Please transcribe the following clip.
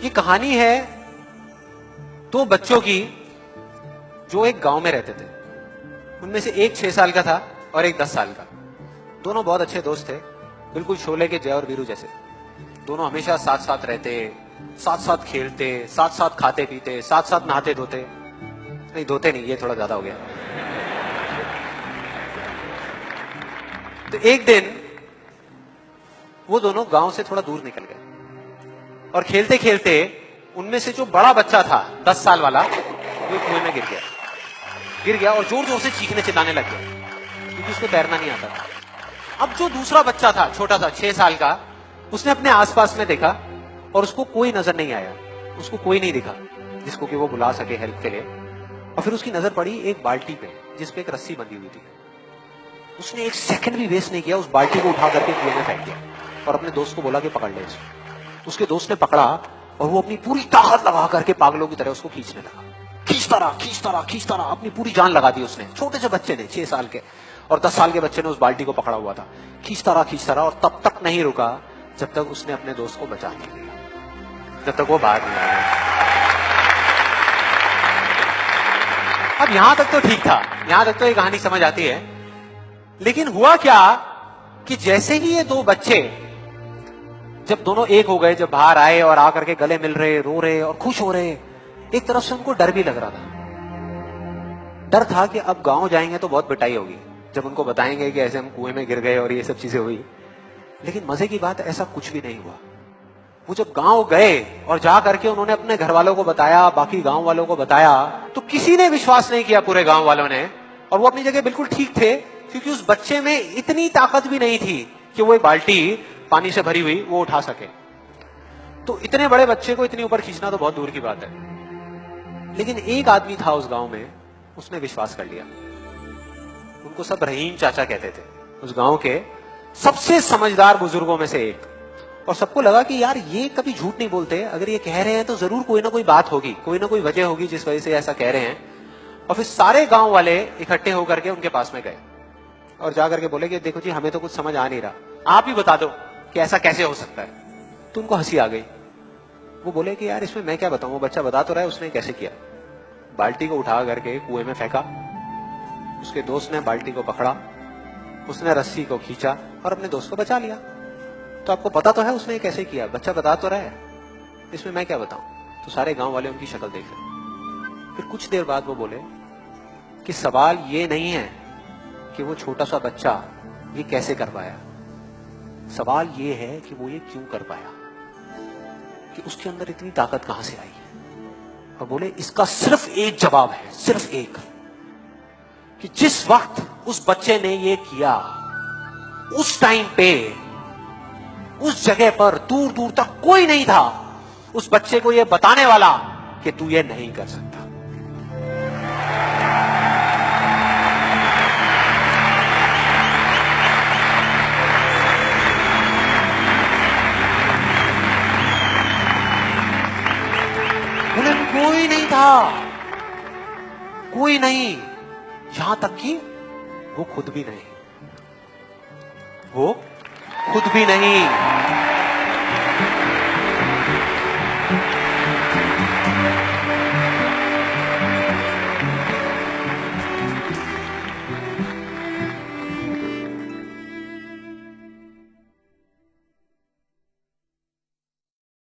ये कहानी है दो बच्चों की जो एक गांव में रहते थे। उनमें से एक 6 साल का था और एक 10 साल का। दोनों बहुत अच्छे दोस्त थे, बिल्कुल शोले के जय और वीरू जैसे। दोनों हमेशा साथ साथ रहते, साथ साथ खेलते, साथ साथ खाते पीते, साथ साथ नहाते धोते। नहीं, धोते नहीं, ये थोड़ा ज्यादा हो गया। तो एक दिन वो दोनों गांव से थोड़ा दूर निकल गए और खेलते खेलते उनमें से जो बड़ा बच्चा था 10 साल वाला, वो कुएं में गिर गया और जोर जोर से चीखने चिल्लाने लग गया क्योंकि उसको तैरना नहीं आता था। अब जो दूसरा बच्चा था, छोटा था, 6 साल का, उसने अपने आसपास में देखा और उसको कोई नजर नहीं आया, उसको कोई नहीं दिखा जिसको कि वो बुला सके हेल्प के लिए। और फिर उसकी नजर पड़ी एक बाल्टी पे जिसपे एक रस्सी बंधी हुई थी। उसने एक सेकंड भी वेस्ट नहीं किया, उस बाल्टी को उठा करके कुएं में फेंक दिया और अपने दोस्त को बोला कि पकड़ ले इसको। उसके दोस्त ने पकड़ा और वो अपनी पूरी ताकत लगा करके पागलों की तरह उसको खींचने लगा। खींचता रहा, अपनी पूरी जान लगा दी उसने। छोटे से बच्चे ने, 6 साल के और 10 साल के बच्चे ने उस बाल्टी को पकड़ा हुआ था। खींचता रहा और तब तक नहीं रुका जब तक उसने अपने दोस्त को बचा नहीं लिया, जब तक वो बाहर नहीं आया। अब यहां तक तो ठीक था, यहां तक तो ये कहानी समझ आती है। लेकिन हुआ क्या कि जैसे ही ये दो बच्चे जब दोनों एक हो गए, जब बाहर आए और आकर के गले मिल रहे, रो रहे और खुश हो रहे, एक तरफ से उनको डर भी लग रहा था। डर था कि अब गांव जाएंगे तो बहुत पिटाई होगी जब उनको बताएंगे कि ऐसे हम कुएं में गिर गए और ये सब चीजें हुई। लेकिन मजे की बात, ऐसा कुछ भी नहीं हुआ। वो जब गांव गए और जा करके उन्होंने अपने घर वालों को बताया, बाकी गांव वालों को बताया, तो किसी ने विश्वास नहीं किया, पूरे गांव वालों ने। और वो अपनी जगह बिल्कुल ठीक थे क्योंकि उस बच्चे में इतनी ताकत भी नहीं थी कि वो बाल्टी पानी से भरी हुई वो उठा सके। तो इतने बड़े बच्चे को इतनी ऊपर खींचना तो बहुत दूर की बात है। लेकिन एक आदमी था उस गांव में, उसने विश्वास कर लिया। उनको सब रहीम चाचा कहते थे, उस गांव के सबसे समझदार बुजुर्गों में से एक। और सबको लगा कि यार ये कभी झूठ नहीं बोलते, अगर ये कह रहे हैं तो जरूर कोई ना कोई बात होगी, कोई ना कोई वजह होगी जिस वजह से ऐसा कह रहे हैं। और फिर सारे गांव वाले इकट्ठे होकर के उनके पास में गए और जाकर के बोले कि देखो जी, हमें तो कुछ समझ आ नहीं रहा, आप ही बता दो कि ऐसा कैसे हो सकता है। तो उनको हंसी आ गई। वो बोले कि यार इसमें मैं क्या बताऊं, वो बच्चा बता तो रहा है उसने कैसे किया। बाल्टी को उठा करके कुएं में फेंका, उसके दोस्त ने बाल्टी को पकड़ा, उसने रस्सी को खींचा और अपने दोस्त को बचा लिया। तो आपको पता तो है उसने कैसे किया, बच्चा बता तो रहा है, इसमें मैं क्या बताऊं। तो सारे गांव वाले उनकी शक्ल देख रहे। फिर कुछ देर बाद वो बोले कि सवाल ये नहीं है कि वो छोटा सा बच्चा ये कैसे कर पाया, सवाल ये है कि वो ये क्यों कर पाया, कि उसके अंदर इतनी ताकत कहां से आई। और बोले इसका सिर्फ एक जवाब है, सिर्फ एक, कि जिस वक्त उस बच्चे ने ये किया, उस टाइम पे उस जगह पर दूर दूर तक कोई नहीं था उस बच्चे को ये बताने वाला कि तू ये नहीं कर सकता। कोई नहीं था, कोई नहीं, यहां तक कि वो खुद भी नहीं, वो खुद भी नहीं।